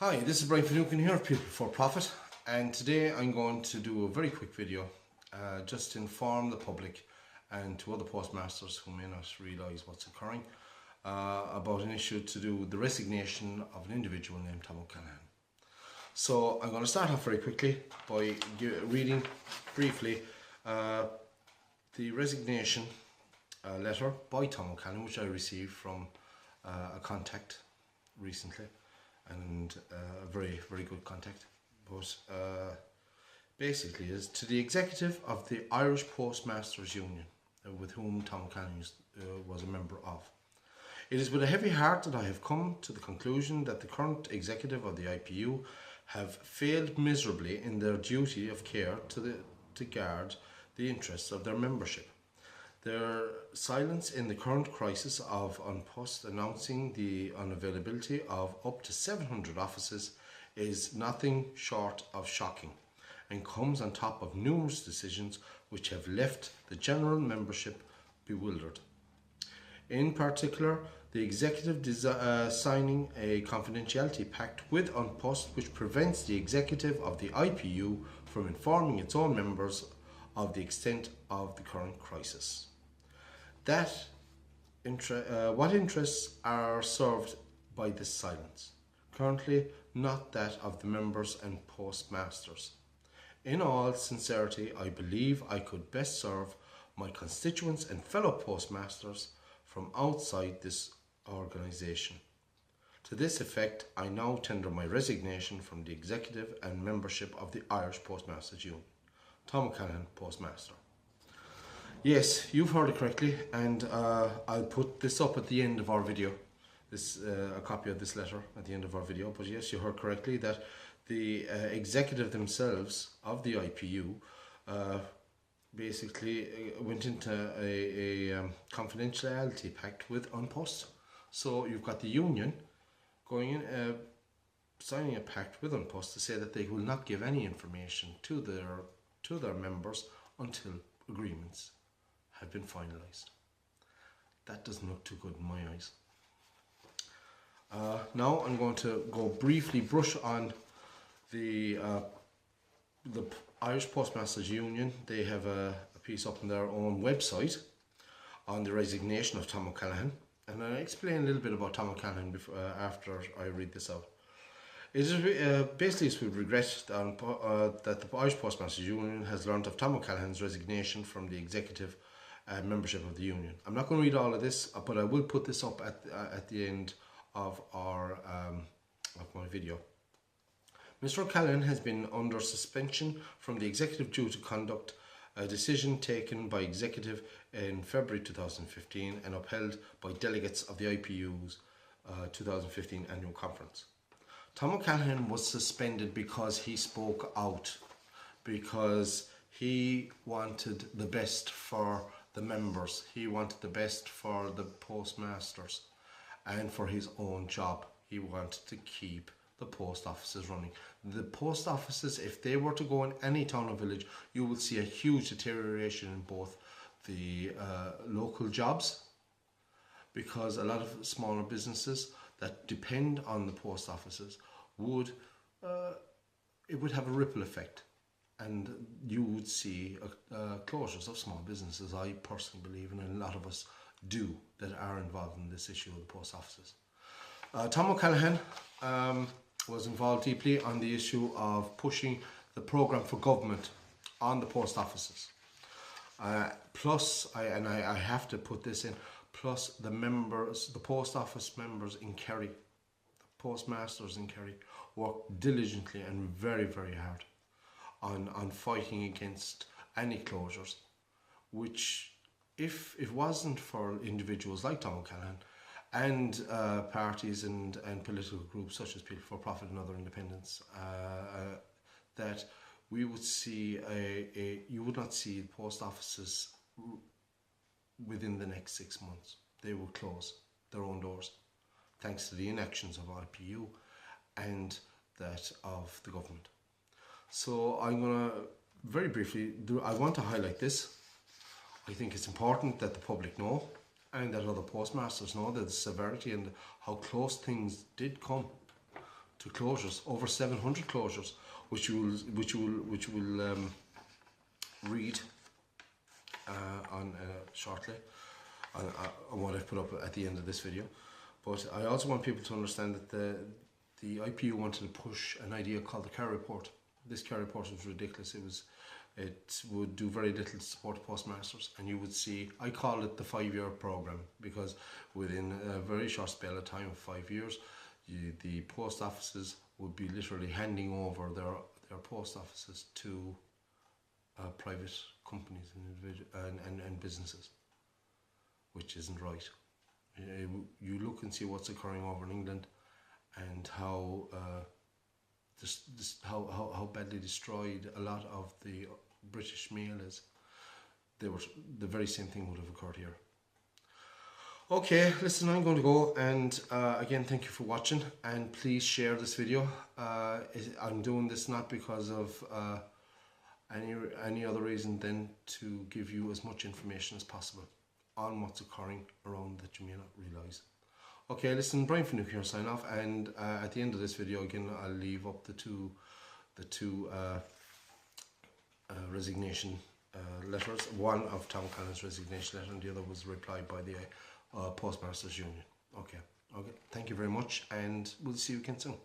Hi, this is Brian Finucane here, People for Profit, and today I'm going to do a very quick video just to inform the public and to other postmasters who may not realise what's occurring about an issue to do with the resignation of an individual named Tom O'Callaghan. So I'm going to start off very quickly by reading briefly the resignation letter by Tom O'Callaghan, which I received from a contact recently, and a very, very good contact. But basically is to the executive of the Irish Postmasters Union, with whom Tom O'Callaghan was a member of. It is with a heavy heart that I have come to the conclusion that the current executive of the IPU have failed miserably in their duty of care to guard the interests of their membership. Their silence in the current crisis of An Post announcing the unavailability of up to 700 offices is nothing short of shocking, and comes on top of numerous decisions which have left the general membership bewildered. In particular, the executive signing a confidentiality pact with An Post which prevents the executive of the IPU from informing its own members of the extent of the current crisis. What interests are served by this silence? Currently, not that of the members and postmasters. In all sincerity, I believe I could best serve my constituents and fellow postmasters from outside this organisation. To this effect, I now tender my resignation from the executive and membership of the Irish Postmasters Union. Tom O'Callaghan, Postmaster. Yes, you've heard it correctly, and I'll put this up at the end of our video, a copy of this letter at the end of our video. But yes, you heard correctly that the executive themselves of the IPU basically went into a confidentiality pact with An Post. So you've got the union going in, signing a pact with An Post to say that they will not give any information to their members until agreements have been finalised. That doesn't look too good in my eyes. Now I'm going to go briefly brush on the Irish Postmasters Union. They have a piece up on their own website on the resignation of Tom O'Callaghan, and I'll explain a little bit about Tom O'Callaghan after I read this out. It is basically it's with regret that the Irish Postmasters Union has learned of Tom O'Callaghan's resignation from the executive membership of the union. I'm not going to read all of this, but I will put this up at the end of our of my video. Mr. O'Callaghan has been under suspension from the executive due to conduct a decision taken by executive in February 2015 and upheld by delegates of the IPU's 2015 annual conference. Tom O'Callaghan was suspended because he spoke out, because he wanted the best for the members, he wanted the best for the postmasters, and for his own job. He wanted to keep the post offices running. The post offices, if they were to go in any town or village, you will see a huge deterioration in both the local jobs, because a lot of smaller businesses that depend on the post offices would have a ripple effect, and you would see closures of small businesses. I personally believe, and a lot of us do, that are involved in this issue of the post offices. Tom O'Callaghan was involved deeply on the issue of pushing the programme for government on the post offices. Plus, I have to put this in, plus the members, the post office members in Kerry, the postmasters in Kerry, worked diligently and very, very hard on fighting against any closures, which, if it wasn't for individuals like Tom O'Callaghan and parties and political groups such as People for Profit and other independents, that we would see you would not see post offices within the next 6 months. They will close their own doors, thanks to the inactions of IPU and that of the government. So I'm going to very briefly I want to highlight this. I think it's important that the public know, and that other postmasters know, that the severity and how close things did come to closures, over 700 closures, which you will read on shortly on what I've put up at the end of this video. But I also want people to understand that the IPU wanted to push an idea called the CARE report. This CARE report was ridiculous. It would do very little to support postmasters, and you would see, I call it the 5-year program, because within a very short spell of time of 5 years, the post offices would be literally handing over their post offices to private companies and businesses, which isn't right. You look and see what's occurring over in England, and how how badly destroyed a lot of the British Mail is. The very same thing would have occurred here. Okay, listen, I'm going to go, and again, thank you for watching, and please share this video. I'm doing this not because of any other reason than to give you as much information as possible on what's occurring around that you may not realise. Okay, listen, Brian Finucane here, sign off, and at the end of this video, again, I'll leave up the two resignation letters. One of Tom O'Callaghan's resignation letter, and the other was replied by the Postmasters Union. Okay, thank you very much, and we'll see you again soon.